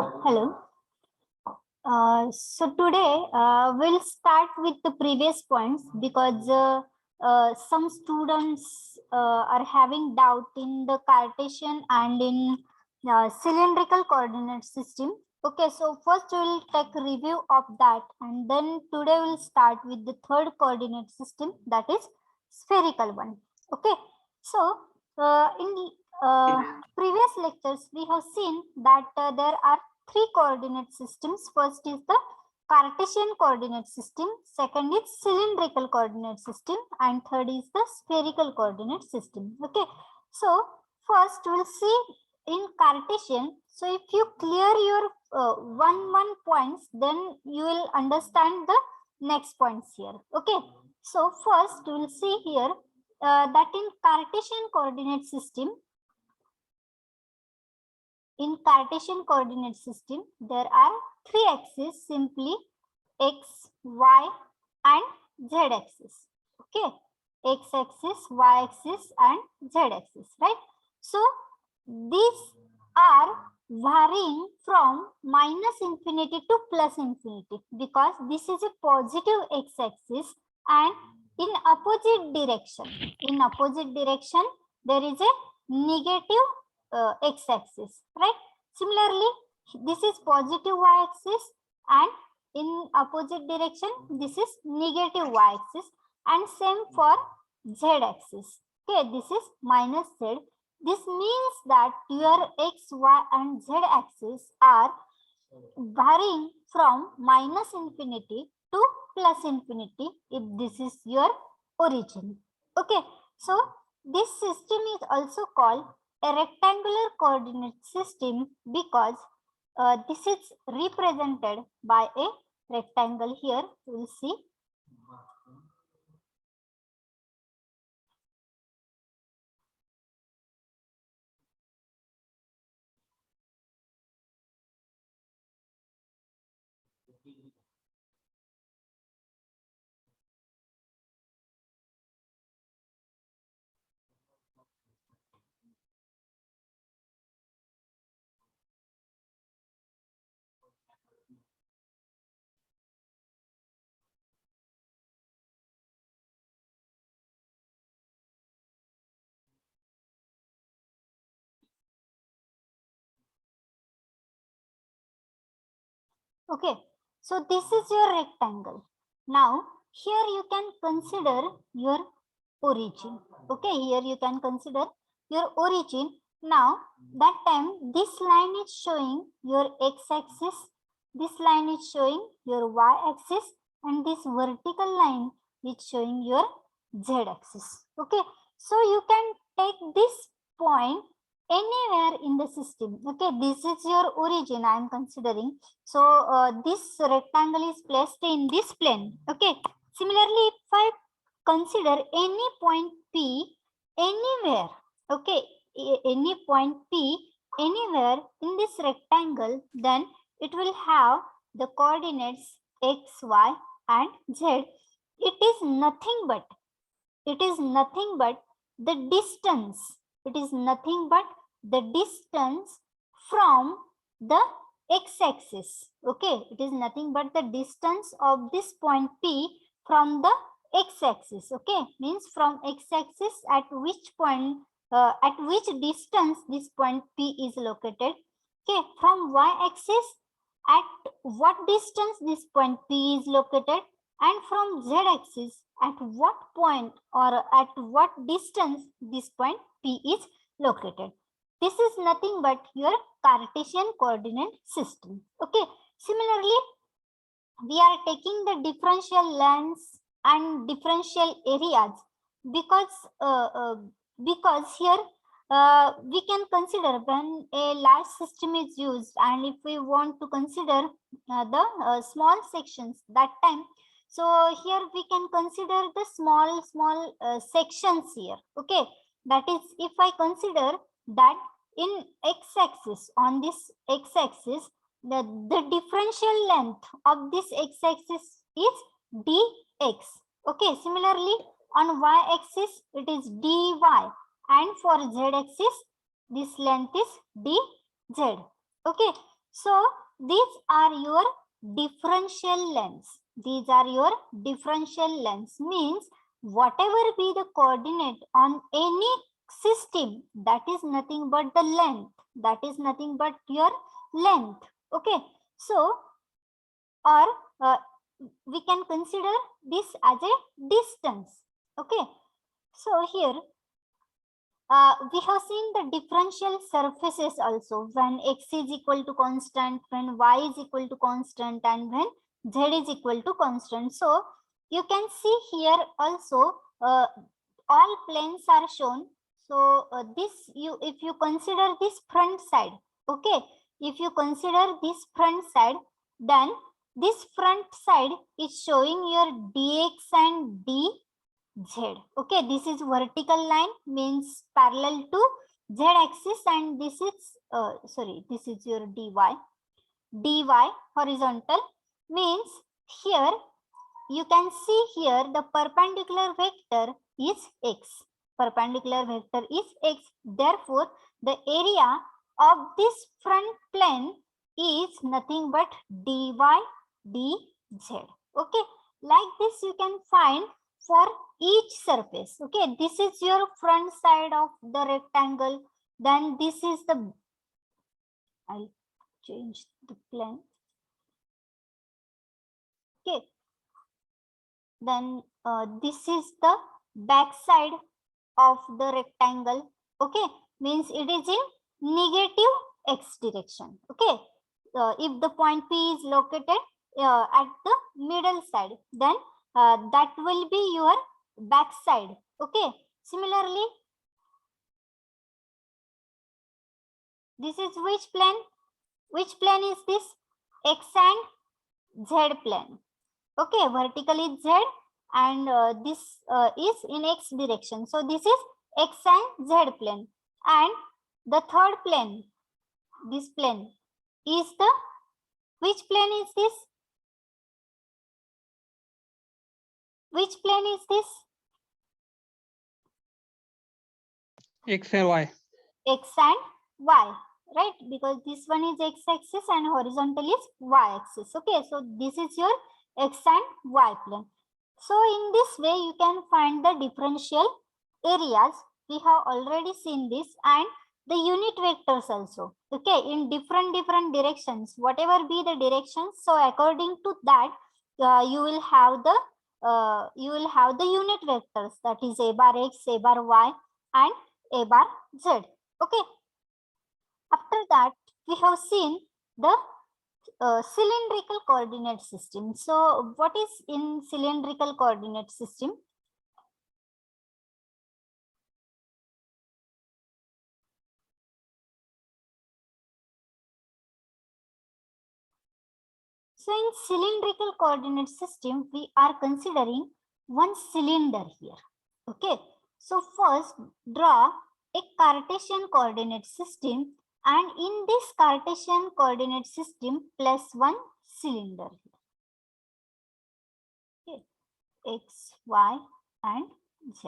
Hello. So today we'll start with the previous points because some students are having doubt in the Cartesian and in cylindrical coordinate system. Okay, so first we'll take a review of that, and then today we'll start with the third coordinate system, that is spherical one. Okay, so in previous lectures we have seen that there are three coordinate systems. First is the Cartesian coordinate system, second is cylindrical coordinate system, and third is the spherical coordinate system. Okay, so first we'll see in Cartesian. So if you clear your one points, then you will understand the next points here. Okay, so first we'll see here that in Cartesian coordinate system, there are three axes, simply x, y, and z axis. Okay, x axis, y axis, and z axis, right? So these are varying from minus infinity to plus infinity because this is a positive x axis, and in opposite direction, there is a negative x-axis, right? Similarly, this is positive y-axis, and in opposite direction, this is negative y-axis, and same for z-axis. Okay, this is minus z. This means that your x, y, and z axis are varying from minus infinity to plus infinity if this is your origin. Okay, so this system is also called a rectangular coordinate system because this is represented by a rectangle. Here we will see. Okay, so this is your rectangle. Now here you can consider your origin. Okay, here you can consider your origin. Now that time this line is showing your x-axis, this line is showing your y-axis, and this vertical line is showing your z-axis. Okay, so you can take this point anywhere in the system. Okay, this is your origin I am considering. So this rectangle is placed in this plane. Okay, similarly if I consider any point P anywhere, okay, any point P anywhere in this rectangle, then it will have the coordinates x, y, and z. It is nothing but the distance. It is nothing but the distance from the x-axis. Okay, it is nothing but the distance of this point P from the x-axis. Okay, means from x-axis at which point, at which distance this point P is located. Okay, from y-axis at what distance this point P is located, and from z-axis at what point or at what distance this point P is located. This is nothing but your Cartesian coordinate system. Okay, similarly we are taking the differential lengths and differential areas because here we can consider when a large system is used, and if we want to consider the small sections, that time, so here we can consider the small sections here. Okay, that is, if I consider that in x-axis, on this x-axis, the differential length of this x-axis is dx. Okay, similarly on y-axis it is dy, and for z-axis this length is dz. Okay, So these are your differential lengths. These are your differential lengths, means whatever be the coordinate on any system, that is nothing but the length. That is nothing but your length. Okay. So, or we can consider this as a distance. Okay. So here we have seen the differential surfaces also, when x is equal to constant, when y is equal to constant, and when z is equal to constant. So you can see here also all planes are shown. So this, if you consider this front side, okay, if you consider this front side, then this front side is showing your dx and dz. Okay, this is vertical line, means parallel to z axis, and this is this is your dy horizontal, means here you can see here the perpendicular vector is x. Perpendicular vector is x. Therefore, the area of this front plane is nothing but dy dz. Okay, like this you can find for each surface. Okay, this is your front side of the rectangle. Then this is the, I'll change the plane. Okay, then this is the back side of the rectangle. Okay, means it is in negative x direction. Okay, if the point P is located at the middle side, then that will be your back side. Okay, similarly, this is which plane? Which plane is this? X and Z plane. Okay, vertical is Z, and this is in x direction. So this is x and z plane. And the third plane, this plane is the, which plane is this? Which plane is this? X and Y. X and y, right? Because this one is x axis and horizontal is y axis. Okay, so this is your x and y plane. So in this way you can find the differential areas. We have already seen this, and the unit vectors also. Okay, in different directions, whatever be the directions. So according to that, you will have the unit vectors, that is a bar x, a bar y, and a bar z. Okay. After that, we have seen the cylindrical coordinate system. So what is in cylindrical coordinate system? So in cylindrical coordinate system, we are considering one cylinder here. Okay. So first draw a Cartesian coordinate system, and in this Cartesian coordinate system, place one cylinder here. Okay. X, Y, and Z.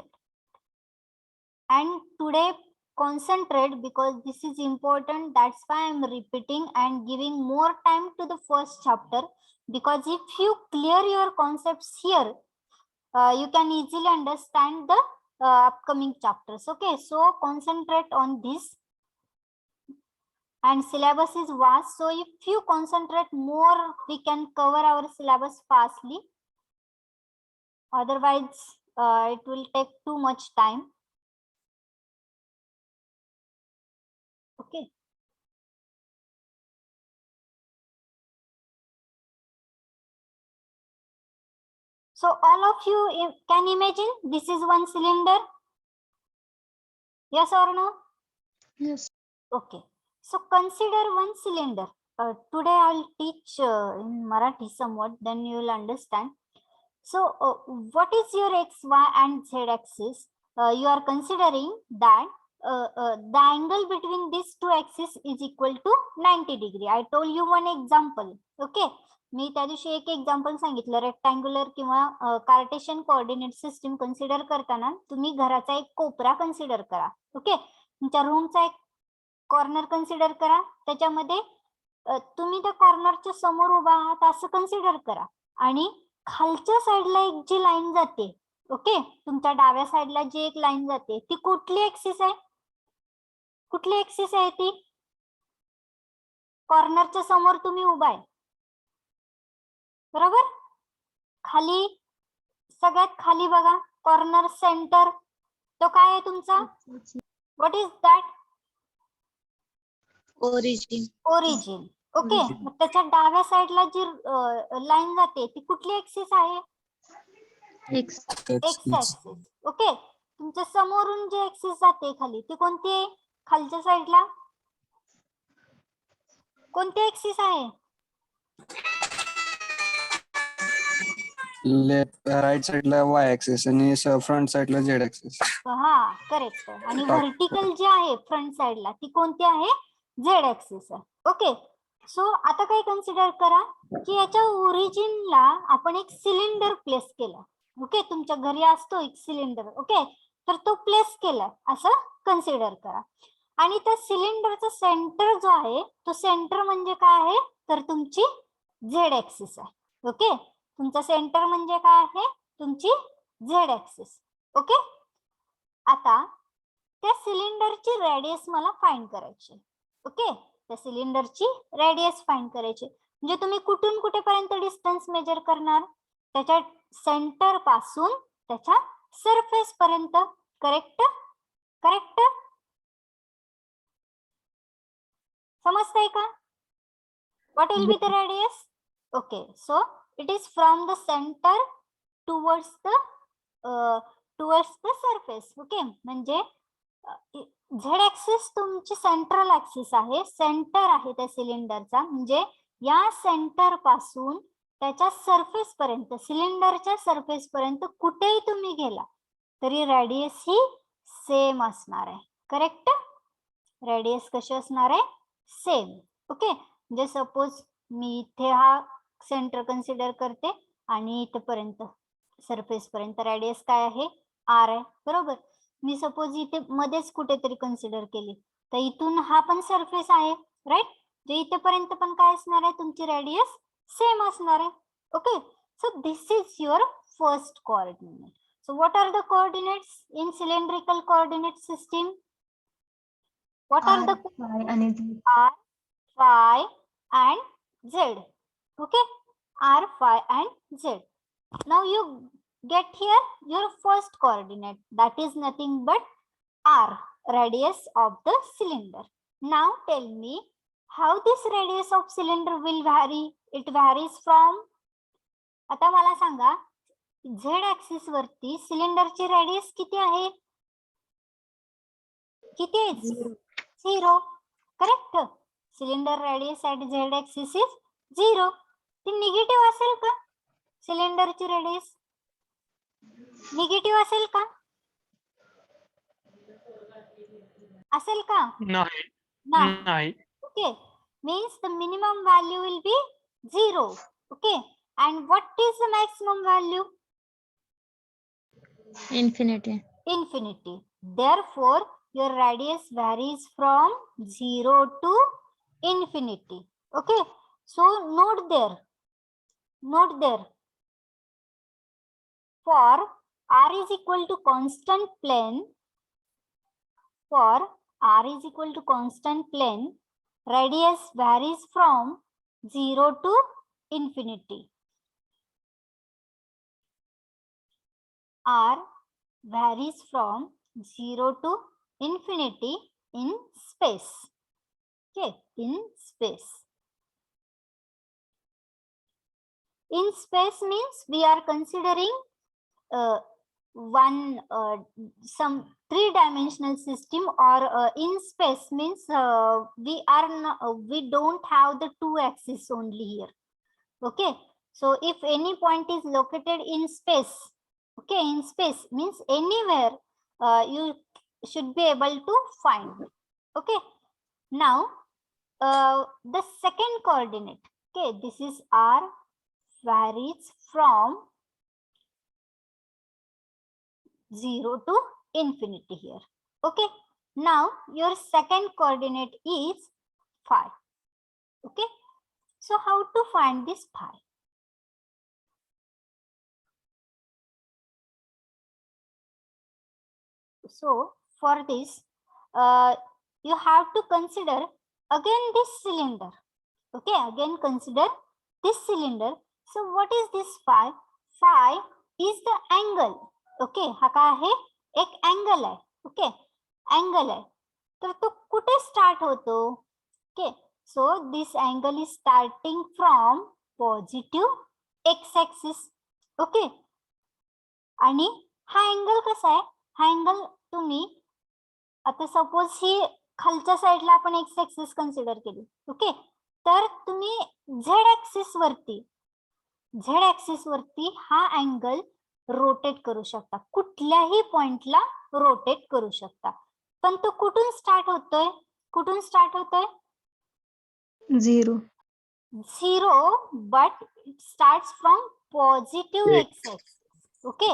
And today concentrate, because this is important. That's why I'm repeating and giving more time to the first chapter, because if you clear your concepts here, you can easily understand the upcoming chapters. Okay, so concentrate on this, and syllabus is vast, so if you concentrate more, we can cover our syllabus fastly. Otherwise it will take too much time. Okay. So all of you can imagine this is one cylinder. Yes or no? Yes. Okay. So consider one cylinder. Today I'll teach in Marathi somewhat, then you will understand. So what is your x, y, and z axis? You are considering that the angle between these two axes is equal to 90 degree. I told you one example. Okay. मी त्या दिवशी एक example सांगितलं. Rectangular किंवा Cartesian coordinate system consider करताना तुम्ही घराचा एक कोपरा consider करा. ओके, तुमच्या रूमचा एक कॉर्नर कन्सिडर करा, त्याच्यामध्ये तुम्ही त्या कॉर्नरच्या समोर उभा आहात असं कन्सिडर करा आणि खालच्या साईडला एक जी लाईन जाते, ओके, तुमच्या डाव्या साईडला जी एक लाईन जाते ती कुठली ऍक्सिस आहे? कुठली ऍक्सिस आहे ती? कॉर्नरच्या समोर तुम्ही उभा आहे बरोबर. खाली सगळ्यात खाली बघा कॉर्नर सेंटर, तो काय आहे तुमचा? What is that? Origin. Origin. Okay, मग त्याच्या डाव्या साईडला जी लाईन जाते ती कुठली ऍक्सिस आहे? एक्स. X axis. ओके, तुमच्या समोरून जी ऍक्सिस जाते खाली ती कोणती आहे? खालच्या साईडला कोणती ऍक्सिस आहे? लेफ्ट राईट साइडला वाय ऍक्सिस आणि फ्रंट साइडला झेड ऍक्सिस. हा, करेक्ट. आणि व्हर्टिकल जी आहे फ्रंट साईडला ती कोणती आहे? झेड ऍक्सिस आहे. ओके, सो आता काय कन्सिडर करा की याच्या ओरिजिनला आपण एक सिलेंडर प्लेस केला. ओके, तुमच्या घरी असतो एक सिलेंडर, ओके, तर तो प्लेस केला असं कन्सिडर करा. आणि त्या सिलेंडरचा सेंटर जो आहे तो सेंटर म्हणजे काय आहे? तर तुमची झेड ऍक्सिस आहे. ओके, तुमचा सेंटर म्हणजे काय आहे? तुमची झेड ऍक्सिस. ओके, आता त्या सिलेंडरची रेडियस मला फाइंड करायची. ओके, त्या सिलेंडरची रेडियस फाइंड करायची म्हणजे तुम्ही कुठून कुठेपर्यंत डिस्टन्स मेजर करणार? त्याच्या सेंटर पासून त्याच्या सरफेस पर्यंत. करेक्ट? करेक्ट? समजतंय का? What will be the radius? Okay, so it is from the centre towards the surface. Okay, म्हणजे झेड ऍक्सिस तुमची सेंट्रल ऍक्सिस आहे, सेंटर आहे त्या सिलेंडरचा, म्हणजे या सेंटर पासून त्याच्या सरफेस पर्यंत, सिलेंडरच्या सरफेस पर्यंत कुठेही तुम्ही गेला तरी रेडियस ही सेम असणार आहे. करेक्ट? रेडियस कशी असणार आहे? सेम. ओके, म्हणजे सपोज मी इथे हा सेंटर कन्सिडर करते आणि इथपर्यंत सरफेस पर्यंत रेडियस काय आहे? आर आहे बरोबर. मी सपोज इथे मध्येच कुठेतरी कन्सिडर केली तर इथून हा पण सरफेस आहे राईट, जे इथेपर्यंत पण काय असणार आहे? तुमची रेडियस सेम असणार आहे. Okay, so this is your first coordinate. So what are the coordinates in cylindrical coordinate system? What are the Y आणि Z. R, phi and Z? Okay, R, phi and Z. Now you get here your first coordinate, that is nothing but R, radius of the cylinder. Now tell me how this radius of cylinder will vary. It varies from, आता मला सांगा Z axis वरती सिलेंडरची radius किती आहे? किती आहे? 0. Correct? Cylinder radius at Z axis is 0. ती negative असेल का? सिलेंडरची रेडियस निगेटिव्ह असेल का? असेल का? नाही. नाही. नाही. Okay, means the minimum value will be 0. Okay, and what is the maximum value? Infinity. Infinity. Therefore your radius varies from 0 to infinity. Okay, so note there for r is equal to constant plane, radius varies from 0 to infinity. R varies from 0 to infinity in space. Okay, in space. In space means we are considering some three-dimensional system, or in space means we don't have the two axes only here. Okay, so if any point is located in space, okay, in space means anywhere you should be able to find. Okay, now the second coordinate, okay, this is r, varies from 0 to infinity here. Okay, now your second coordinate is phi. Okay, so how to find this phi? So for this, you have to consider again this cylinder. Okay, again consider this cylinder. So what is this phi? Phi is the angle. Okay, हा काय आहे? एक angle आहे. Okay, angle आहे. तर तो कुठे start होतो? Okay, so this angle is starting from positive x-axis. Okay, आणि हा अँगल कसा आहे? हा अँगल तुम्ही आता सपोज ही खालच्या साईडला आपण एक्स ऍक्सिस कन्सिडर केली. ओके, तर तुम्ही झेड ऍक्सिस वरती हा अँगल रोटेट करू शकता, कुठल्याही पॉइंटला रोटेट करू शकता. पण तो कुठून स्टार्ट होतोय? 0. 0, but it starts from positive x axis. Okay,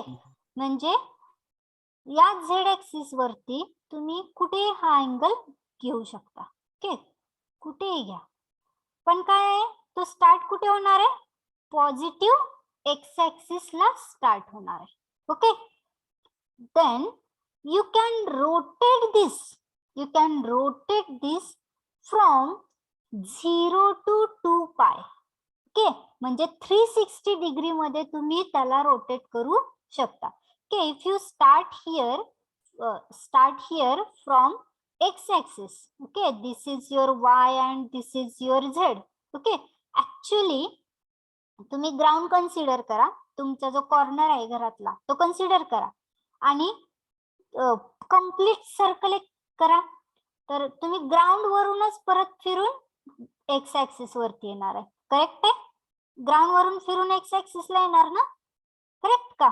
म्हणजे या झेड ऍक्सिस वरती तुम्ही कुठे हा अँगल घेऊ शकता. ओके, कुठेही घ्या, पण काय आहे, तो स्टार्ट कुठे होणार आहे? पॉझिटिव्ह एक्स ऍक्सिस ला स्टार्ट होणार आहे. Okay, then you can rotate this from 0 to 2 pi. Okay, म्हणजे 360 डिग्री मध्ये तुम्ही त्याला रोटेट करू शकता. Okay, if you start here from x-axis, okay, this is your y and this is your z. Okay, actually तुम्ही ground consider करा, तुमचा जो कॉर्नर आहे घरातला तो कन्सिडर करा आणि कंप्लीट सर्कल करा. तर तुम्ही ग्राउंड वरूनच परत फिरून एक्स ऍक्सिस वरती येणार आहे. करेक्ट आहे? ग्राउंड वरून फिरून एक्स ऍक्सिस ला येणार ना? करेक्ट का?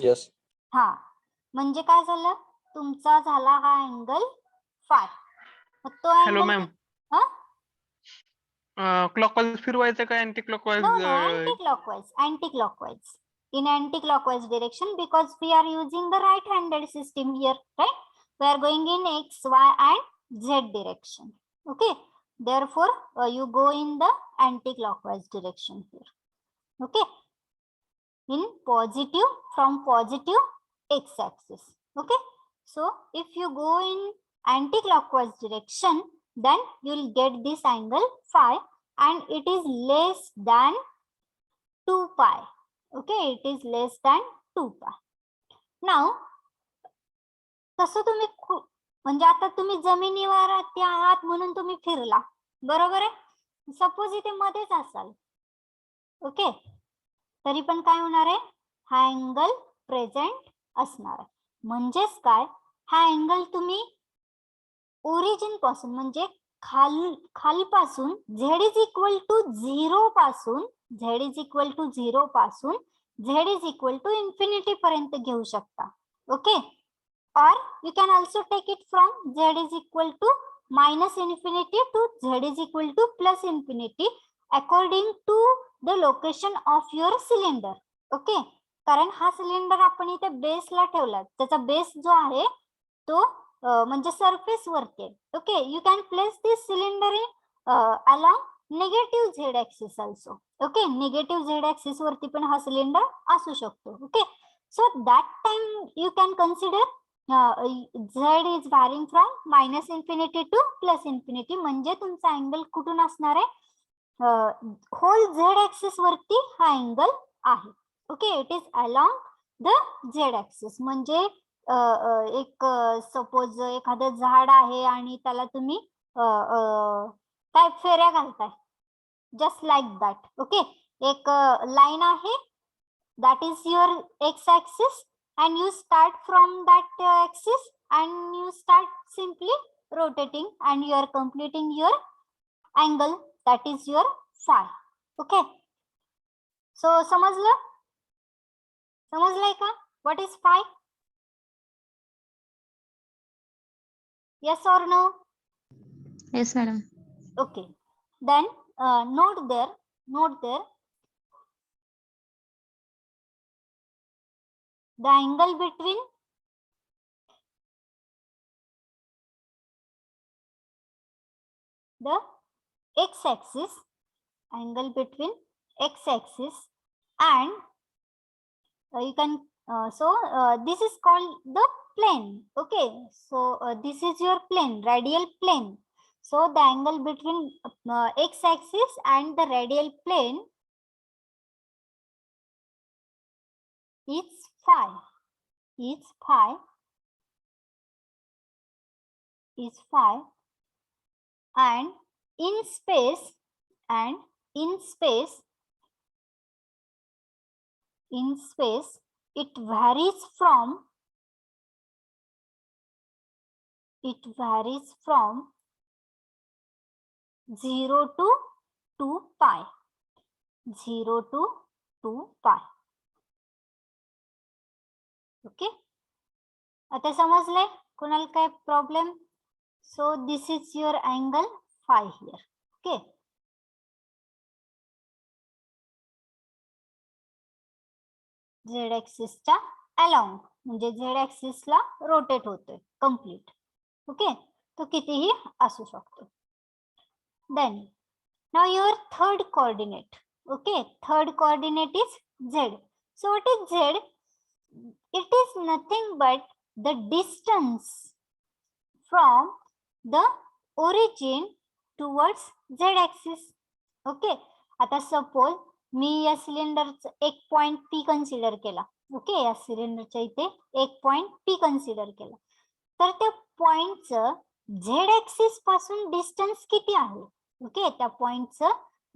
Yes. हा, म्हणजे काय झालं, तुमचा झाला हा अँगल फाय. तो हॅलो अँगल मॅम, क्लॉकवाईज फिरवायचं का anti clockwise? anti clockwise in anti clockwise direction, because we are using the right handed system here, right? We are going in x, y and z direction. Okay, therefore you go in the anti clockwise direction here. Okay, in positive, from positive x axis. Okay, so if you go in anti clockwise direction, then you will get this angle phi, and it is less than 2 pi. Okay, it is less than 2 pi. Now कसं तुम्ही म्हणजे आता तुम्ही जमिनीवर आहात म्हणून तुम्ही फिरला, बरोबर आहे? सपोज इथे मध्येच असाल, ओके, तरी पण काय होणार आहे? हा अँगल प्रेझेंट असणार आहे. म्हणजेच काय, हा अँगल तुम्ही ओरिजिन पासून म्हणजे खालपासून z इज इक्वल टू 0 पासून z is equal to infinity पर्यंत घेऊ शकता. Okay, or you can also take it from z is equal to minus infinity to z is equal to plus infinity according to the location of your cylinder. Okay, कारण हा cylinder आपण इथे बेसला ठेवला, त्याचा base जो आहे तो म्हणजे सरफेस वरती आहे. Okay, you can place this cylinder in along negative Z axis also. Okay, negative Z axis वरती पण हा सिलेंडर असू शकतो. Okay, so that time you can consider z is varying from minus infinity to plus infinity, म्हणजे तुमचा angle कुठून असणार आहे? होल z ऍक्सिस वरती हा अँगल आहे. Okay, it is along the z axis. म्हणजे एक सपोज एखादं झाड आहे आणि त्याला तुम्ही काय फेऱ्या घालताय, जस्ट लाईक दॅट. ओके, एक लाईन आहे, that is your x axis, and you start from that axis and you start simply rotating and you are completing your angle, that is your phi. Okay, so समजलंय का? What is phi? Yes or no? Yes, madam. Okay, then note there the angle between the x-axis, angle between x-axis and you can this is called the plane. Okay, so this is your plane, radial plane. So the angle between x-axis and the radial plane is phi. And in space it varies from 0 to 2 pi. 0 to 2 pi. Okay, आता समजलंय कोणाला काय problem? So this is your angle phi here. Okay, Z ऍक्सिसच्या along म्हणजे Z ऍक्सिसला rotate होतोय complete. Okay, तो कितीही असू शकतो. Then now your third coordinate. Okay, third coordinate is Z. So what is Z? It is nothing but the distance from the origin towards z axis. Okay, आता suppose मी या सिलेंडरचा एक point P consider केला. Okay, या सिलेंडरच्या इथे एक point P consider केला, तर त्या पॉइंटचं झेड ऍक्सिस पासून डिस्टन्स किती आहे? ओके, त्या पॉइंटचं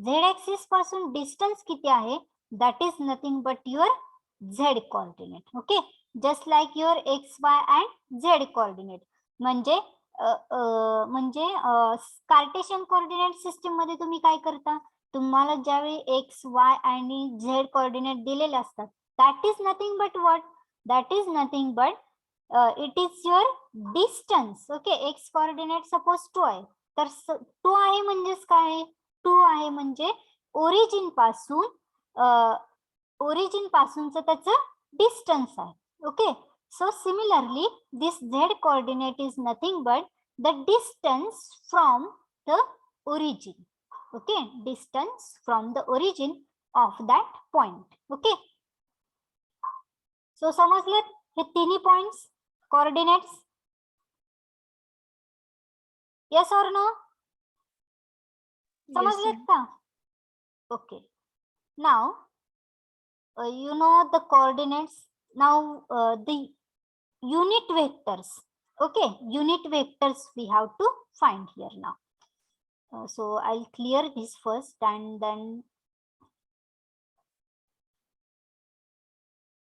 झेड ऍक्सिस पासून डिस्टन्स किती आहे? That is nothing but your z coordinate. Okay, just like your x, y and z coordinate. म्हणजे कार्टेशियन कोऑर्डिनेट सिस्टीम मध्ये तुम्ही काय करता? तुम्हाला ज्यावेळी x, y आणि z कोऑर्डिनेट दिलेले असतात, that is nothing but what? That is nothing but it is your distance. Okay, x coordinate suppose 2 आहे, तर 2 आहे म्हणजेच काय? 2 आहे म्हणजे ओरिजिन पासूनचं त्याचं डिस्टन्स आहे. Okay, so similarly this Z coordinate is nothing but the distance from the origin. Okay, distance from the origin of that point. Okay, so समजलेत हे तिन्ही पॉइंट्स कोऑर्डिनेट्स? यस और नो? समजलेत का? Okay, now you know the coordinates. Now the unit vectors. Okay, unit vectors we have to find here now. So I'll clear this first and then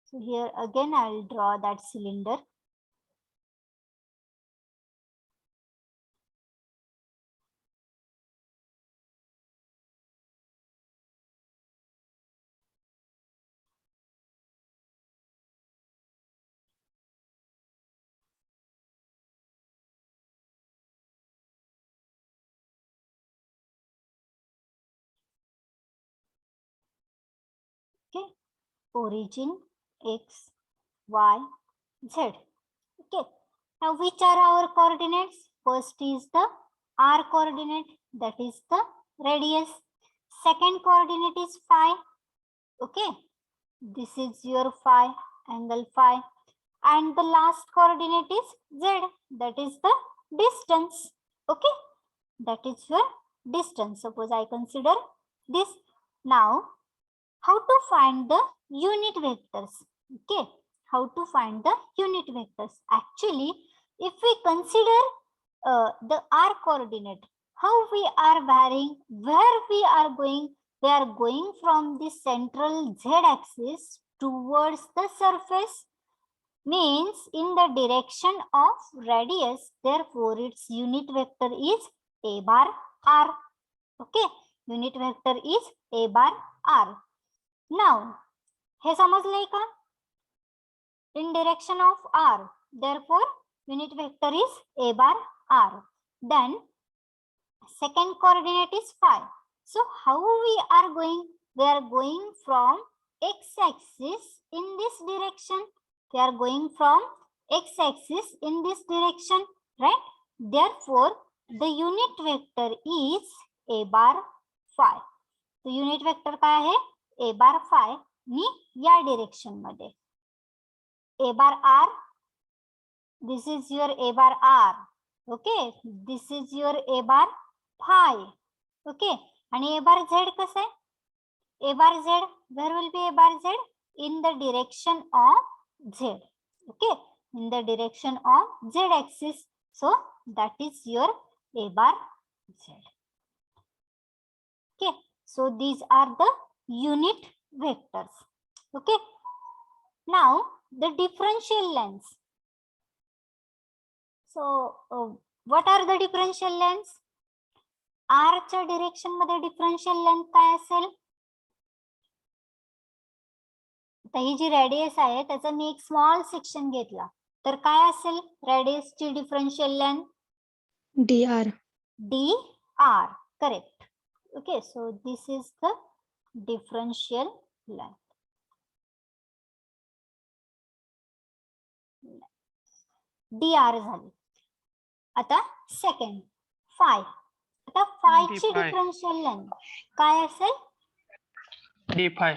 so here again I'll draw that cylinder. Okay, origin x, y, z. Okay, now which are our coordinates? First is the r coordinate, that is the radius. Second coordinate is phi. Okay, this is your phi, angle phi. And the last coordinate is z, that is the distance. Okay, that is your distance. Suppose I consider this. Now how to find the unit vectors? Okay, how to find the unit vectors? Actually, if we consider the r coordinate, how we are varying, where we are going? We are going from the central z axis towards the surface, means in the direction of radius. Therefore its unit vector is a bar r. Okay, unit vector is a bar r. Now हे समजलंय का? In direction of r, therefore unit vector is a bar r. Then second coordinate is phi. So how we are going? We are going from x-axis in this direction. We are going from x-axis in this direction, right? Therefore the unit vector is a bar phi. तो unit vector काय आहे a bar phi नी या direction मध्ये a bar r, this is your a bar r, okay, this is your a bar phi, okay, आणि a bar z कसं आहे a bar z, where will be a bar z? In the direction of z, okay, in the direction of z axis, so that is your a bar z. Okay, so these are the unit vectors. Okay, now the differential lengths. So what are the differential lengths? R च्या direction मध्ये differential length काय असेल? आता ही जी radius आहे त्याचा मी एक small section घेतला तर काय असेल रेडियस ची differential length? dr. dr, correct. Okay, so this is the differential length. dr झाली. आता सेकंड फाय. आता फाय ची d phi. डिफरन्शियल लेंथ काय असेल? d phi.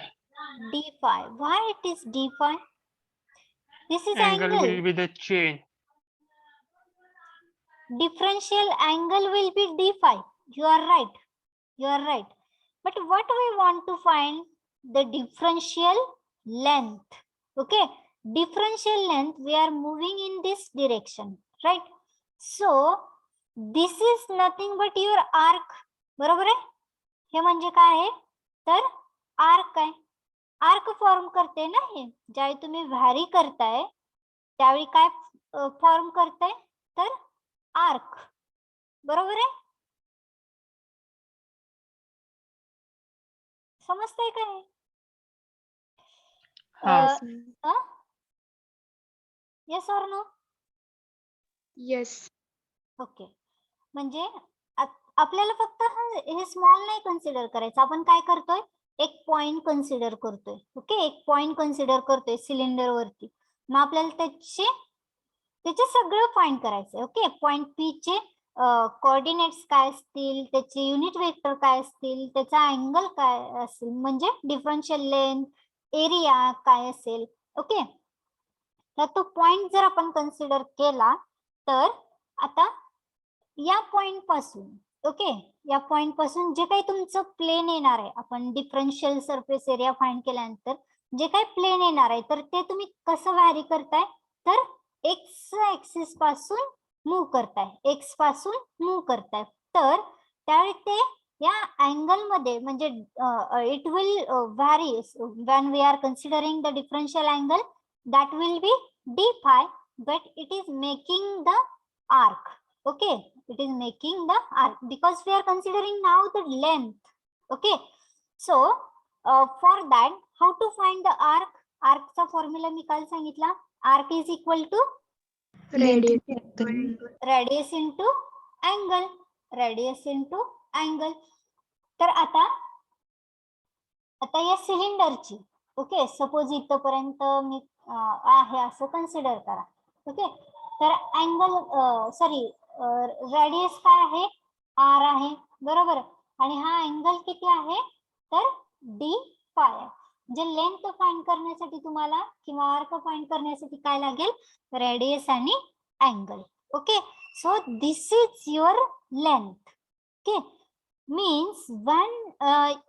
d phi. Why it is d phi? This is Angle angle. will be the change. Differential angle will be d phi. You are right. You are right. But what we want to find? The differential length. Okay. Differential length, we are moving in this direction. Right. So, this is nothing but your arc. बरोबर आहे? हे म्हणजे काय आहे? तर arc आहे. Arc form करते ना हे. ज्यावेळी तुम्ही व्हॅरी करताय त्यावेळी काय फॉर्म करताय? तर आर्क. बरोबर आहे? समजतंय काय? हा. Yes or no? Yes. Okay. म्हणजे आपल्याला फक्त हे स्मॉल नाही कन्सिडर करायचं. आपण काय करतोय? एक पॉइंट कन्सिडर करतोय. ओके, एक पॉइंट कन्सिडर करतोय सिलेंडर वरती. मग आपल्याला त्याचे सगळं फाइंड करायचंय. ओके, पॉइंट पी चे कोऑर्डिनेट्स काय असतील, त्याचे युनिट वेक्टर काय असतील, त्याचा अँगल काय असेल, म्हणजे डिफरन्शियल लेंथ, एरिया काय असेल. ओके, तर तो पॉइंट जर आपण कन्सिडर केला तर आता या पॉइंट पासून, ओके, या पॉइंट पासून जे काही तुमचं प्लेन येणार आहे, आपण डिफरन्शियल सरफेस एरिया फाइंड केल्यानंतर जे काही प्लेन येणार आहे तर ते तुम्ही कसं व्हॅरी करताय? तर एक्स ऍक्सिस पासून मूव्ह करताय, एक्स पासून मूव्ह करताय. तर त्यावेळी ते या अँगल मध्ये म्हणजे it will vary when we are considering the differential angle, that will be d phi, but it is making the arc. Okay, it is making the arc because we are considering now the length. Okay, so for that, how to find the arc? Arc चा formula मी काल सांगितला. Arc is equal to radius into angle. Radius into angle. तर आता या सिलेंडरची, okay, suppose इथपर्यंत मी आहे असं कन्सिडर करा. ओके, तर अँगल सॉरी रेडियस काय आहे? आर आहे. बरोबर, आणि हा अँगल किती आहे? तर डी फाय आहे. म्हणजे लेंथ फाइंड करण्यासाठी तुम्हाला किंवा आर्क फाइंड करण्यासाठी काय लागेल? रेडियस आणि angle. Okay, so this is your length. Okay, means when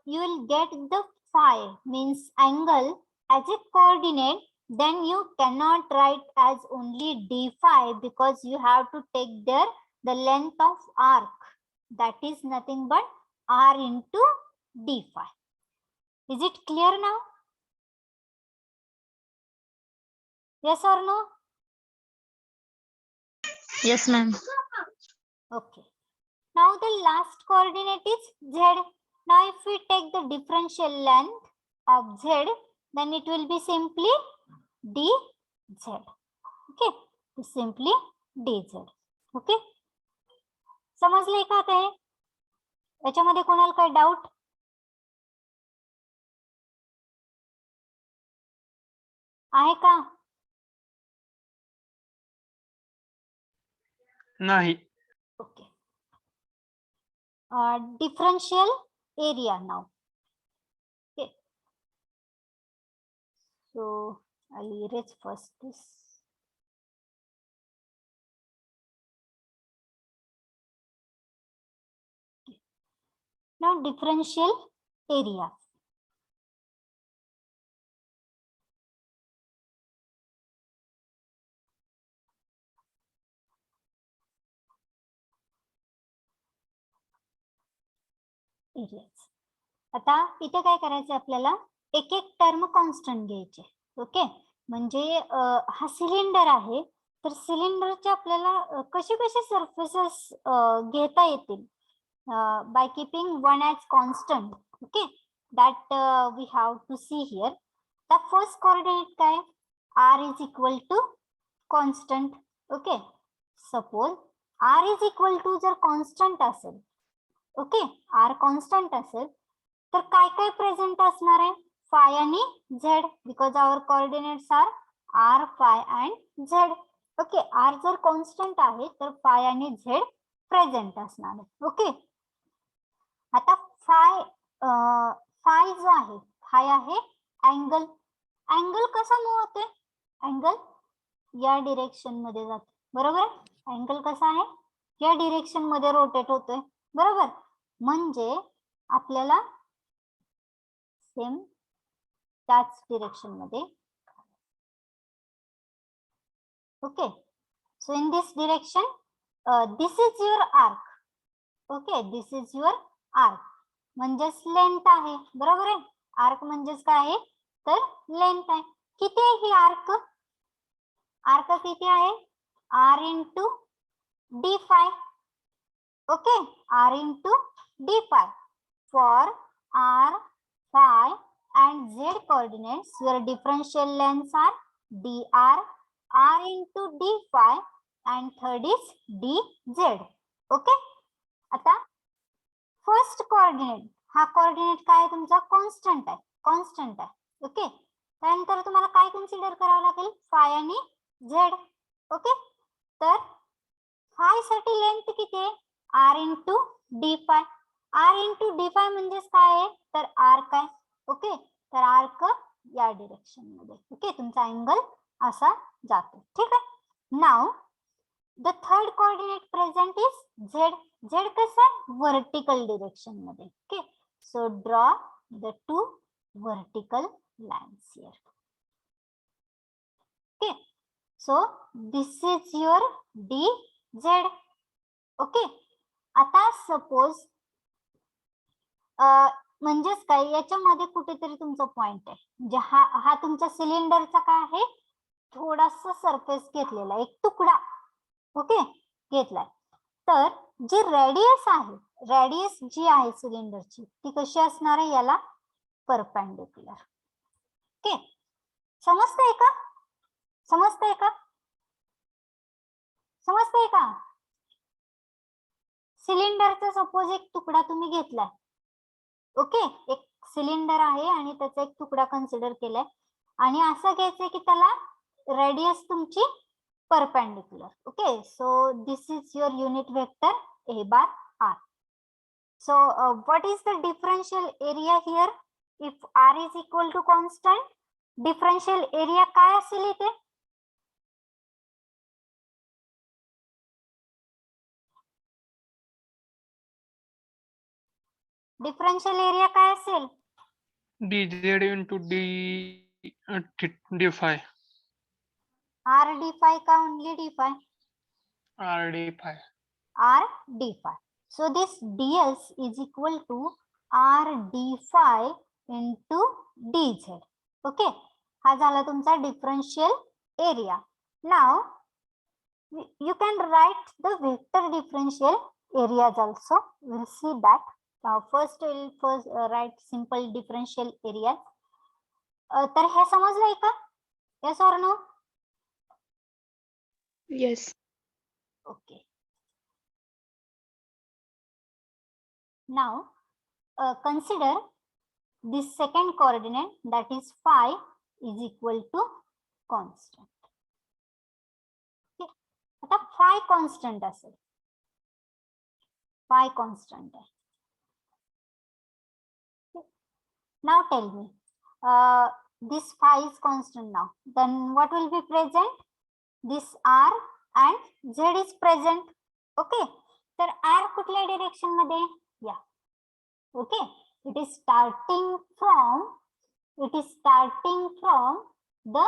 you will get the phi, means angle, as a coordinate, then you cannot write as only d phi because you have to take there the length of arc, that is nothing but r into d phi. Is it clear now? Yes or no? Yes, ma'am. Okay. Now the last coordinate is z. Now if we take the differential length of z, then it will be simply dz. Okay, simply dz. Okay, समजले का ते? याच्यामध्ये कोणाला काही doubt आहे का? नाही. Okay, differential area now. Okay, so I'll erase first this. Okay. Now differential area. Areas. आता इथे काय करायचं आपल्याला, एक एक टर्म कॉन्स्टंट घ्यायचे. ओके, म्हणजे हा सिलेंडर आहे, तर सिलेंडरचे आपल्याला कसे कसे सरफेसेस घेता येतील by keeping one as constant. Okay, that we have to see here. The first coordinate काय, R is equal to constant. Okay, suppose R is equal to जर कॉन्स्टंट असेल, ओके, आर कॉन्स्टंट असेल, तर काय काय present असणार आहे, phi आणि Z, because our coordinates are phi and Z. Okay, R जर कॉन्स्टंट आहे तर फाय आणि झेड प्रेझेंट असणार आहे. ओके, आता फाय जो आहे, फाय आहे अँगल. अँगल कसा मूव्ह होते, अँगल या डिरेक्शन मध्ये जाते. बरोबर आहे, अँगल कसा आहे, या डिरेक्शन मध्ये रोटेट होतोय. बरोबर, म्हणजे आपल्याला सेम त्याच डिरेक्शन मध्ये. Okay, so in this direction this is your arc. Okay, this is your arc म्हणजेच लेंथ आहे. बरोबर आहे, आर्क म्हणजेच काय आहे, तर लेंथ आहे. किती आहे ही आर्क, आर्क किती आहे, R into D phi. Okay, R into D phi. For R, phi and z coordinates, your differential lengths are dr, r into d phi, and third is dz. Okay, आता first coordinate, हा coordinate काय आहे तुमचा, constant आहे, constant आहे. Okay, त्यानंतर तुम्हाला काय कन्सिडर करावं लागेल, फाय आणि झेड. ओके, तर फाय साठी लेंथ किती आहे, R into D phi. R into D phi म्हणजेच काय आहे, तर आर्क आहे. ओके, तर आर्क या डिरेक्शन मध्ये. ओके, तुमचा अँगल असा जातो. ठीक आहे. नाव the third coordinate present is Z. Z कसा, व्हर्टिकल डिरेक्शन मध्ये. Okay, so draw the two vertical lines here. Okay, so this is your D Z. Okay, आता सपोज म्हणजेच काय, याच्यामध्ये कुठेतरी तुमचा पॉइंट आहे, म्हणजे हा तुमच्या सिलेंडरचा काय आहे, थोडासा सरफेस घेतलेला, एक तुकडा. ओके, घेतलाय. तर जी रेडियस आहे, रेडियस जी आहे सिलेंडरची, ती कशी असणार आहे, याला परपेंडिक्युलर. ओके, समजतंय का, समजतंय का, समजतंय का. सिलेंडरचा सपोज एक तुकडा तुम्ही घेतलाय. ओके, एक सिलेंडर आहे आणि त्याचा एक तुकडा कन्सिडर केलाय, आणि असं घ्यायचंय की त्याला रेडियस तुमची perpendicular. Okay, so this is your unit vector A bar R. So what is the differential area here, if R is equal to constant, differential area काय असेल इथे, डिफरन्शियल एरिया काय असेल, dz into d phi. R d phi का only d phi, r d phi. r d phi. So this ds is equal to r d phi into dz. Okay, हा झाला तुमचा differential area. Now you can write the vector differential areas also. We'll see that. First we'll write simple differential areas. तर हे समजलंय का, yes or no? Yes. Okay. Now consider this second coordinate, that is phi is equal to constant. Okay. आता phi constant असेल, phi constant आहे. Now tell me, this phi is constant now. Then what will be present? This r and z is present. Okay. तर r कुठल्या direction मध्ये? Yeah. Okay. It is starting from the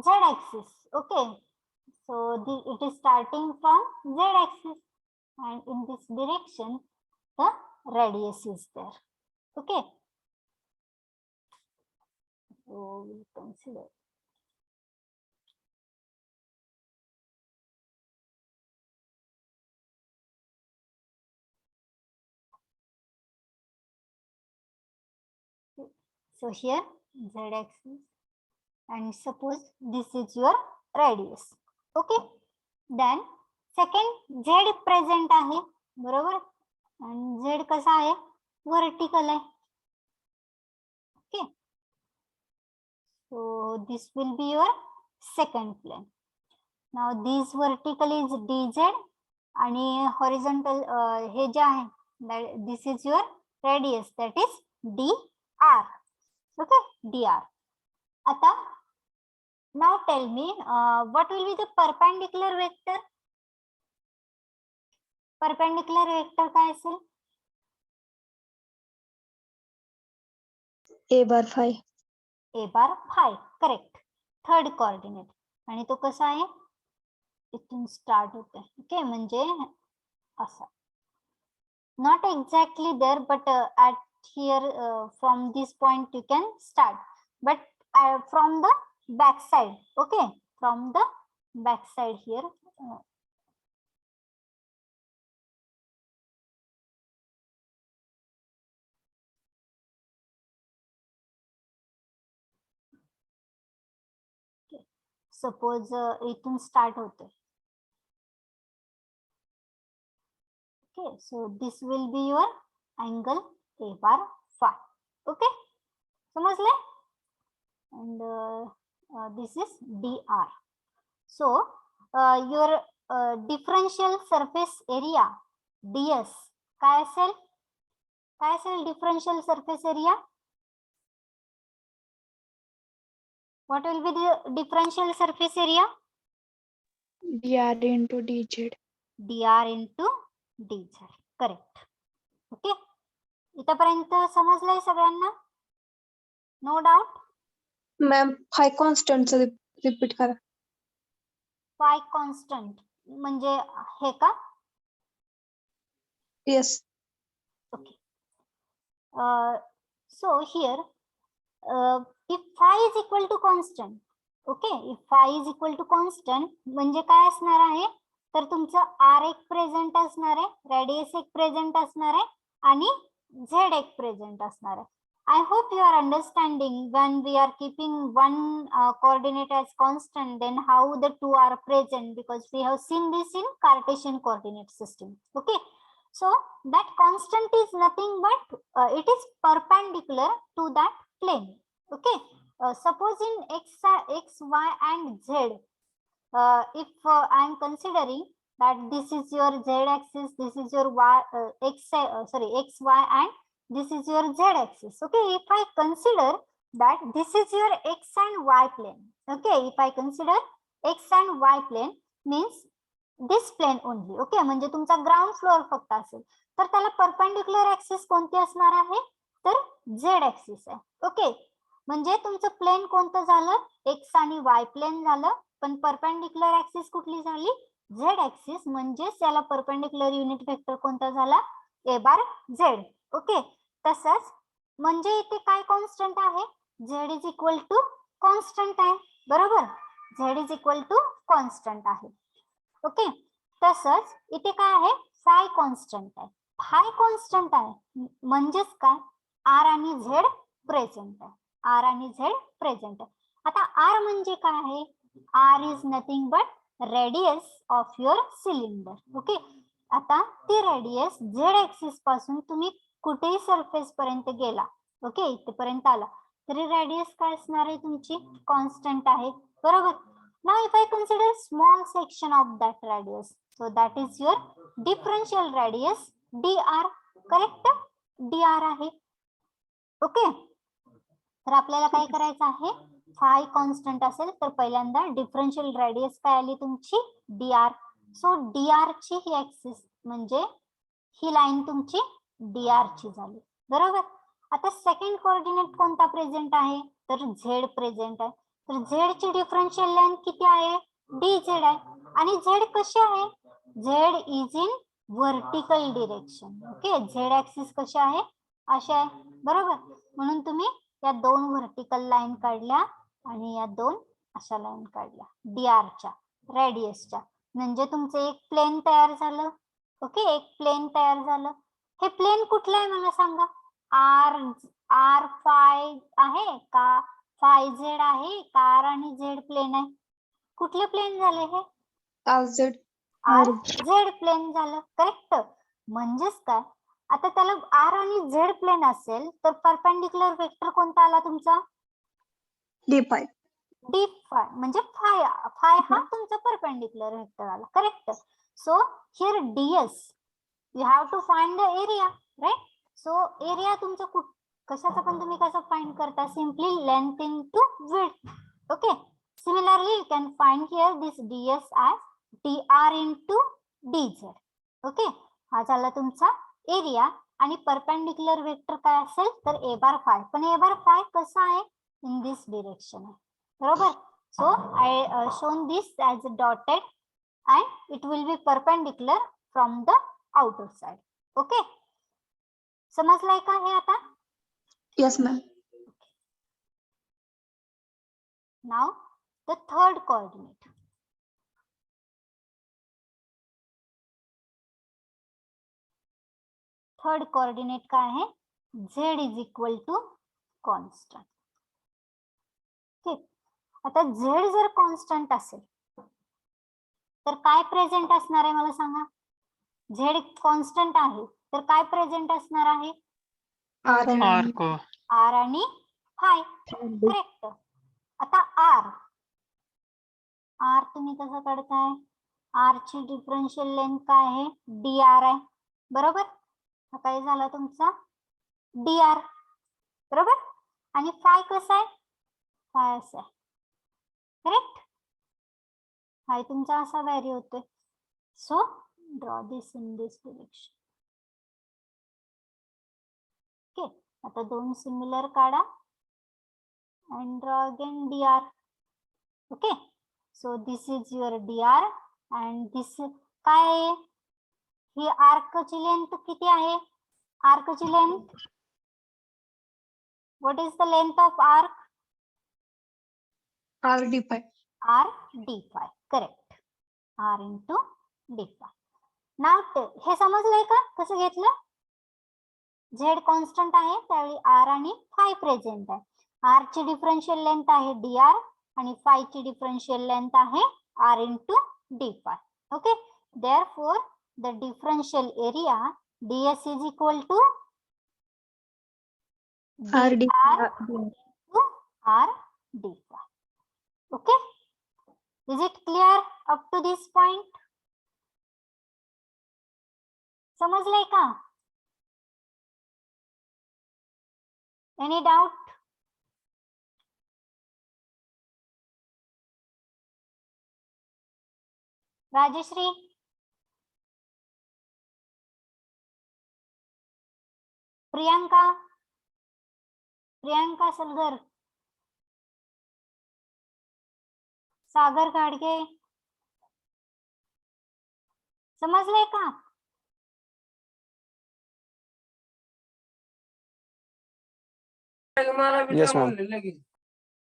z-axis. Okay. So it is starting from z-axis, and in this direction the radius is there. Okay. So we'll consider. So here z-axis, and suppose this is your radius. Okay. Then second z present आहे बरोबर, and z कसा आहे? Vertical आहे. Okay. So this will be your second plane. Now this vertical is dz आणि horizontal हे जे आहे, this is your radius, that is dr. Okay, dr. आता now tell me, what will be the perpendicular vector? Perpendicular vector काय असेल? A bar phi. A bar phi, correct. Third coordinate. आणि तो कसा आहे? इथून स्टार्ट होते. ओके, म्हणजे असा. Not exactly there, but at here from this point you can start. But from the back side, okay, from the back side here. Suppose इथून start होते. Okay, so this will be your angle A bar phi. Okay, समजले? And this is dr. So your differential surface area ds काय असेल? काय असेल differential surface area? What will be the differential surface area? dr into dz. dr into dz. Correct. Okay. इथपर्यंत समजलंय सगळ्यांना? No doubt? Ma'am phi constant repeat करा. Phi constant म्हणजे हे का? Yes. Okay. So here, if phi is equal to constant, okay, if phi is equal to constant म्हणजे काय असणार आहे? तर तुमचं r एक प्रेझेंट असणार आहे, रेडियस एक प्रेझेंट असणार आहे आणि z एक प्रेझेंट असणार आहे. I hope you are understanding when we are keeping one coordinate as constant, then how the two are present, because we have seen this in Cartesian coordinate system. Okay. So that constant is nothing but it is perpendicular to that plane. Okay. Suppose in x, y and z, if I am considering that this is your z axis, this is your x, y, and this is your z axis. Okay, if I consider that this is your x and y plane. Okay, if I consider x and y plane means this plane only. Okay, म्हणजे तुमचा ground floor फक्त असेल तर त्याला perpendicular axis कोणती असणार आहे? तर z ऍक्सिस आहे. ओके, म्हणजे तुमचं प्लेन कोणतं झालं? x आणि y प्लेन झालं, पण परपेंडिक्युलर ऍक्सिस कुठली झाली? z axis. म्हणजे त्याला परपेंडिक्युलर युनिट वेक्टर कोणता झाला? a bar z. ओके, तसंच म्हणजे इथे काय कॉन्स्टंट आहे? z is equal to constant आहे, बरोबर? z is equal to constant आहे. ओके, तसंच इथे काय आहे? फाय कॉन्स्टंट आहे. फाय कॉन्स्टंट आहे म्हणजेच काय? r आणि z प्रेझेंट आहे. r आणि z प्रेझेंट आहे. आता r म्हणजे काय आहे? r is nothing but radius of your cylinder. Okay, आता ते रेडियस z ऍक्सिस पासून तुम्ही कुठेही सरफेस पर्यंत गेला, ओके, इथपर्यंत आला तरी रेडियस काय असणार आहे? तुमची कॉन्स्टंट आहे, बरोबर? Now if I consider small section of that radius, so that is your differential radius dr. Correct? dr आहे. ओके, तर आपल्याला काय करायचं आहे, फाय कॉन्स्टंट असेल तर पहिल्यांदा डिफरन्शियल रेडियस काय आली तुमची dr. सो dr ची ही ऍक्सिस म्हणजे ही लाईन तुमची dr ची झाली, बरोबर. आता सेकंड कोऑर्डिनेट कोणता प्रेझेंट आहे, तर z प्रेझेंट आहे. तर z ची डिफरन्शियल लेंथ किती आहे, dz आहे. आणि z कशी आहे, z is in vertical direction. Okay, z axis कशी आहे, अशी आहे, बरोबर. म्हणून तुम्ही या दोन व्हर्टिकल लाईन काढल्या आणि या दोन अशा लाईन काढल्या dr रेडियसच्या, म्हणजे तुमचं एक प्लेन तयार झालं. ओके, एक प्लेन तयार झालं. हे प्लेन कुठलं आहे मला सांगा, आर फाय आहे का, फाय झेड आहे का, आर आणि झेड प्लेन आहे, कुठले प्लेन झाले हे, RZ. आर झेड प्लेन झालं, करेक्ट. म्हणजेच काय, आता त्याला आर आणि झेड प्लेन असेल तर परपेंडिक्युलर वेक्टर कोणता आला तुमचा, D5. डी फाय, म्हणजे फाय हा तुमचा परपेंडिक्युलर वेक्टर आला, correct. So here ds you have to find the area, right. So area तुमचं कशाचा पण तुम्ही कसं फाइंड करता, simply length into width. Okay, similarly you can find here this ds as dr into dz. Okay, हा झाला तुमचा area. आणि परपेंडिक्युलर वेक्टर काय असेल तर a बार फाय, पण a बार फाय कसं आहे, इन दिस डिरेक्शन आहे, बरोबर. So I shown this as dotted and it will be perpendicular from the outer side. Okay, समजलंय का हे आता. Yes, ma'am. Now the third coordinate. Third coordinate काय आहे, z is equal to constant. ठीक, आता z जर कॉन्स्टंट असेल तर काय प्रेझेंट असणार आहे मला सांगा, z कॉन्स्टंट आहे तर काय प्रेझेंट असणार आहे, आर्क r आणि फाय, करेक्ट. आता r तुम्ही कसं काढताय, r ची डिफरन्शियल लेंथ काय आहे, dr आहे, बरोबर. हा काय झाला तुमचा dr, बरोबर. आणि फाय कसं आहे, फाय असं आहे, करेक्ट. फाय तुमचा असा व्हॅरी होतोय. So draw this in this direction. Okay, आता दोन सिमिलर काढा and draw again dr. Okay, so this is your dr and this काय आहे, ही आर्कची लेंथ किती आहे, आर्कची length, what is the length of arc, RD5. r d5, correct. r into d5. Now हे समजलंय का कसं घेतलं, z कॉन्स्टंट आहे त्यावेळी r आणि फाय प्रेझेंट आहे. r ची डिफरन्शियल लेंथ आहे dr आणि फाय ची डिफरन्शियल लेंथ आहे r into d5. Okay, therefore the differential area ds is equal to RD. dr to r d5. Okay, is it clear up to this point? समजलंय का, any doubt? Rajshree, Priyanka, Priyanka Salgar, सागर गाडगे, समजलंय का. Yes, ma'am.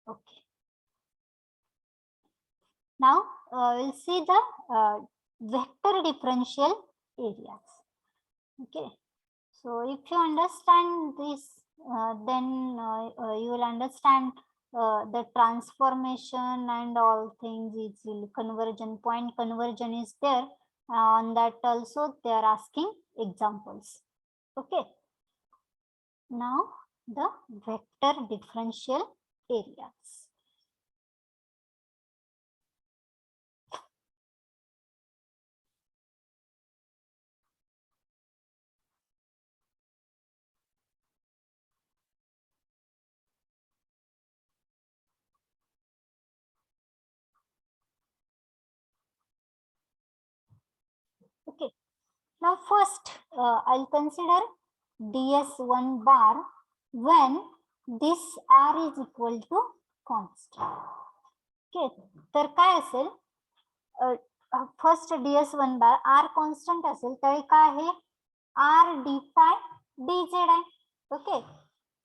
Okay. Now we'll see the vector differential areas. Okay. So if you understand this, then you will understand the transformation and all things easily. Conversion point conversion is there. On that also they are asking examples. Okay. Now the vector differential areas. Now first I'll consider ds1 bar when this r is equal to constant. Okay, तर काय असेल, first ds1 बार r constant असेल तर काय आहे, r d phi dz आहे. Okay,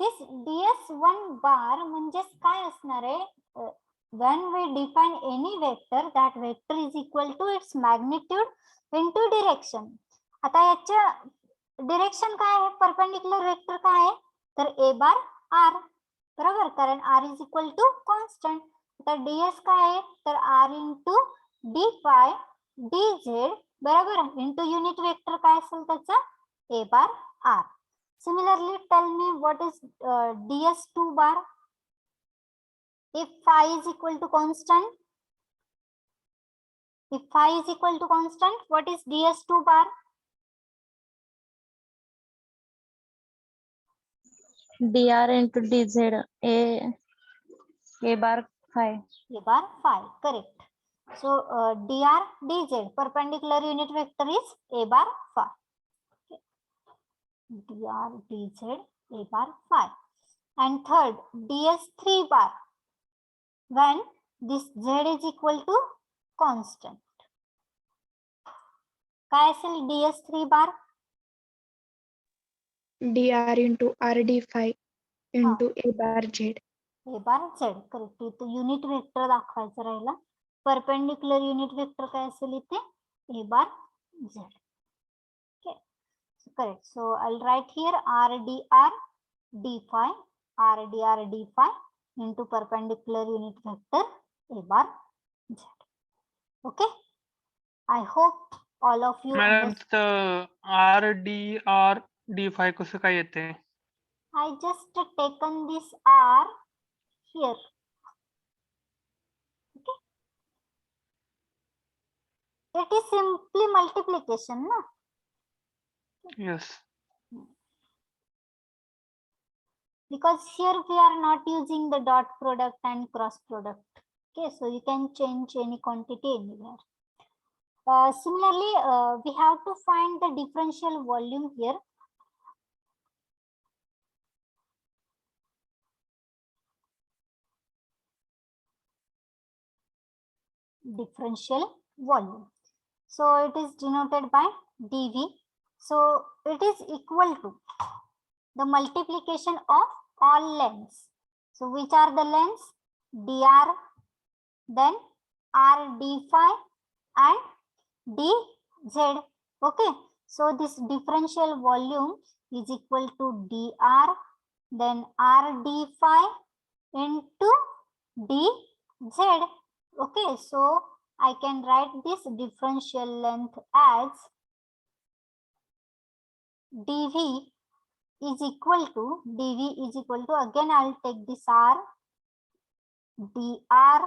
this ds1 बार म्हणजे काय असणार आहे, when we define any vector, that vector is equal to its magnitude into direction. आता याच्या डिरेक्शन काय आहे, परपेंडिक्युलर वेक्टर काय आहे, तर a बार r, बरोबर, कारण r is equal to constant. तर ds काय आहे, तर r into d phi dz, बरोबर, इंटू युनिट वेक्टर काय असेल त्याचा, a bar r. Similarly, tell me what is ds2 bar if phi is equal to constant. If phi is equal to constant, what is ds2 bar? dr into dz a bar phi. A bar phi, correct. So dr dz, perpendicular unit vector is a bar phi. Okay. Dr dz a bar phi. And third, ds3 bar when this z is equal to constant. काय असेल ds3 bar? dr into rd phi into a bar z. a bar z, correct. इथे unit vector दाखवायचं राहिला, perpendicular unit vector काय असेल इथे, a bar z. Okay, correct. So I'll write here rdr d phi, rdr d phi into perpendicular unit vector a bar z. Okay, I hope all of you madam r d r d phi कसं काय येते? I just taken this r here. Okay, it is simply multiplication, na? Yes. Because here we are not using the dot product and cross product. Okay, so you can change any quantity anywhere. Similarly, we have to find the differential volume here. Differential volume. So it is denoted by dV. So it is equal to the multiplication of all lengths. So which are the lengths? dr, then r d phi and dz. Okay, so this differential volume is equal to dr, then r d phi into dz. Okay, so I can write this differential length as dv is equal to, again I'll take this r, dr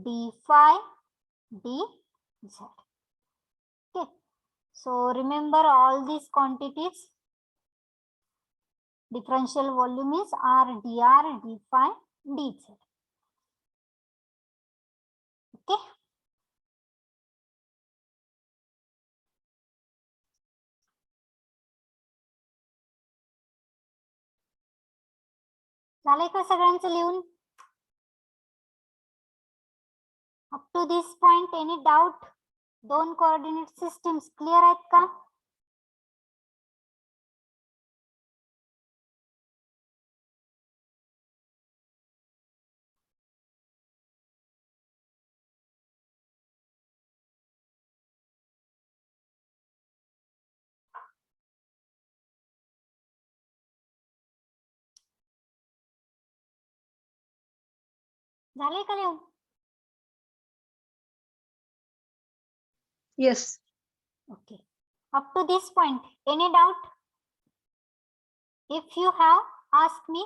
d phi dz. Okay, so remember all these quantities. Differential volume is r dr d phi dz. Okay, झालंय का सगळ्यांचं लिहून? Up to this point any doubt? दोन coordinate systems clear आहेत का? झालंय का लिहून? Yes. Okay, up to this point any doubt? If you have, ask me,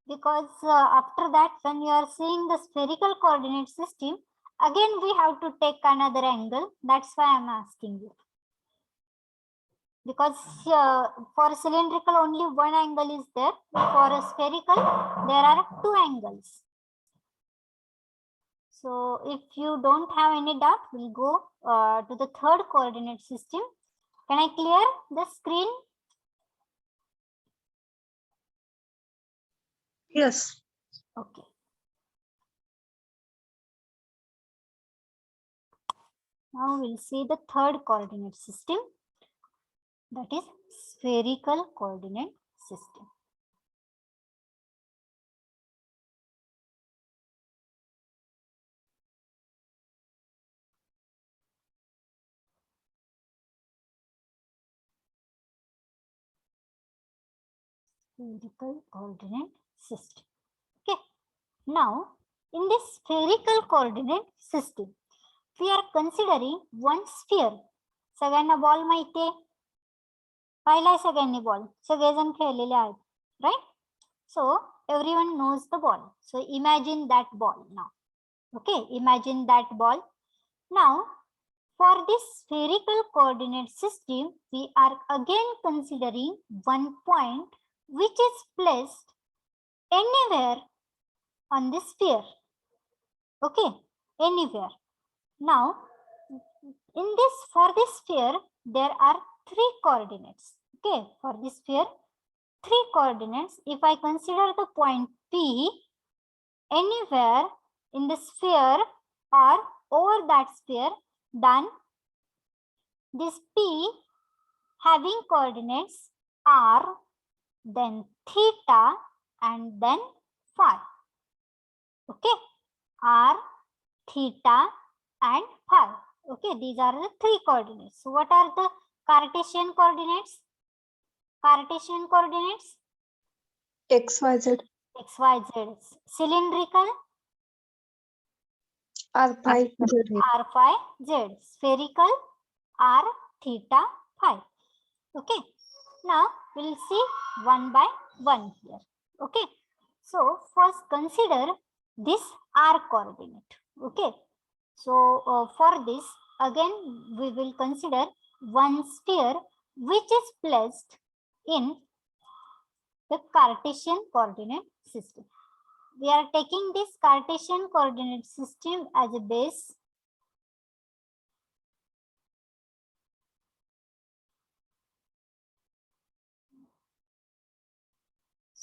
because after that when you are seeing the spherical coordinate system, again we have to take another angle. That's why I'm asking you, because for cylindrical only one angle is there, for a spherical there are two angles. So if you don't have any doubt, we'll go to the third coordinate system. Can I clear the screen? Yes. Okay. Now we'll see the third coordinate system, that is spherical coordinate system. Spherical coordinate system. Okay. Now, in this spherical coordinate system, we are considering one sphere. सगळ्यांना ball माहिती आहे? पाहिलाय सगळ्यांनी ball? सगळेजण खेळलेले आहेत, right? So everyone knows the ball. So imagine that ball now. Okay, imagine that ball. Now, for this spherical coordinate system, we are again considering one point which is placed anywhere on the sphere. Okay, anywhere. Now, for this sphere, there are three coordinates. Okay, for this sphere, three coordinates. If I consider the point P anywhere in the sphere or over that sphere, then this P having coordinates R, then theta, and then phi. Okay, R, theta, and phi. Okay, these are the three coordinates. So what are the Cartesian coordinates? Cartesian coordinates? X, Y, Z. X, Y, Z. Cylindrical? R, phi, Z. R, phi, Z. Spherical? R, theta, phi. Okay. Now we'll see one by one here. Okay. So first consider this R coordinate. Okay. So for this, again we will consider one sphere which is placed in the Cartesian coordinate system. We are taking this Cartesian coordinate system as a base.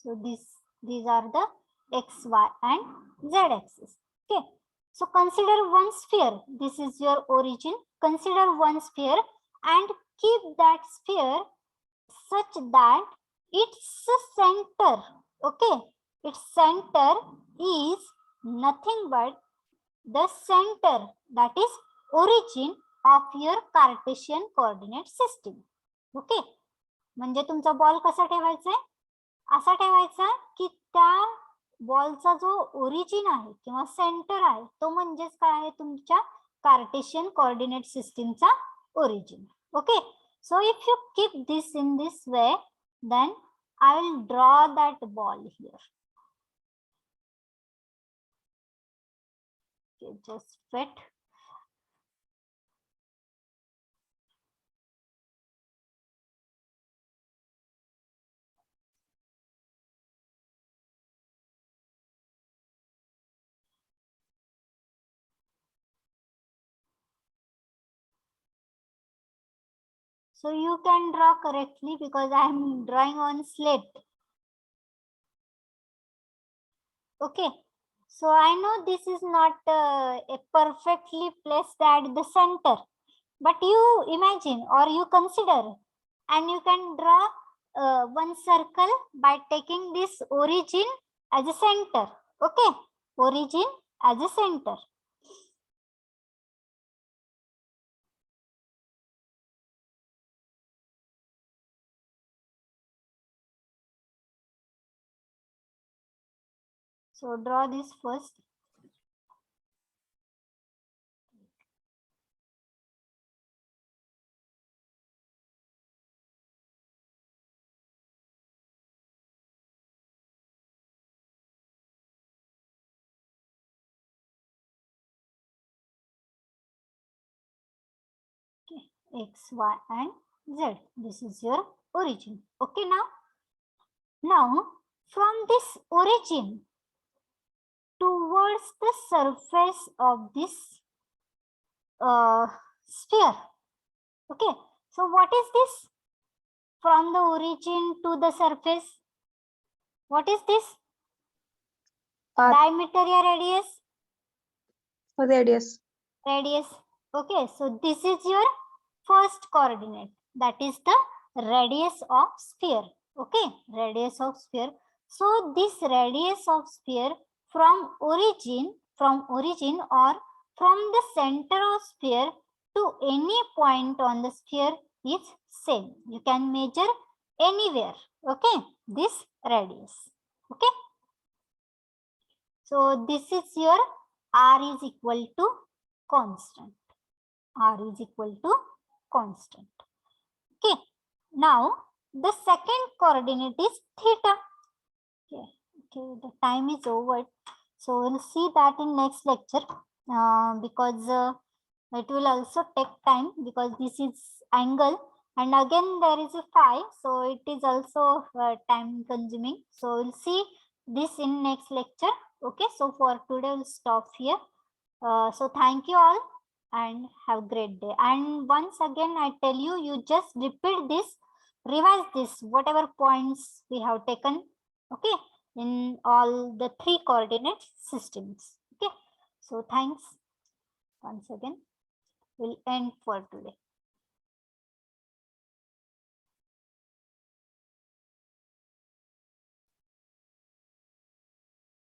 So these are the X, Y, and Z axis. Okay. So consider one sphere. This is your origin. Consider one sphere and keep that sphere such that its center, okay, its center is nothing but the center, that is origin of your Cartesian coordinate system. Okay. म्हणजे तुमचा ball कसा ठेवायचा आहे? असा ठेवायचा की त्या बॉलचा जो ओरिजिन आहे किंवा सेंटर आहे तो म्हणजेच काय आहे तुमच्या कार्टेशियन कोऑर्डिनेट सिस्टीमचा origin. Okay, so if you keep this in this way, then I will draw that ball here. Okay, just fit. So you can draw correctly because I am drawing on slate. Okay, so I know this is not a perfectly placed at the center, but you imagine or you consider and you can draw one circle by taking this origin as a center. Okay, origin as a center. So draw this first. Okay, X, Y, and Z. This is your origin. Okay, now from this origin towards the surface of this sphere. Okay, So what is this? From the origin to the surface. What is this? Path. Diameter or radius? Radius. Radius. Okay, so this is your first coordinate. That is the radius of sphere. Okay, radius of sphere. So this radius of sphere from origin or from the center of sphere to any point on the sphere is same. You can measure anywhere. Okay, this radius. Okay. So this is your r is equal to constant. R is equal to constant. Okay. Now the second coordinate is theta. Okay. Okay. The time is over. So we'll see that in next lecture because it will also take time because this is angle and again there is a phi. So it is also time consuming. So we'll see this in next lecture. Okay. So for today we'll stop here. So thank you all and have a great day. And once again, I tell you, you just repeat this, revise this, whatever points we have taken, okay, in all the 3 coordinate systems. Okay. So thanks once again. We'll end for today.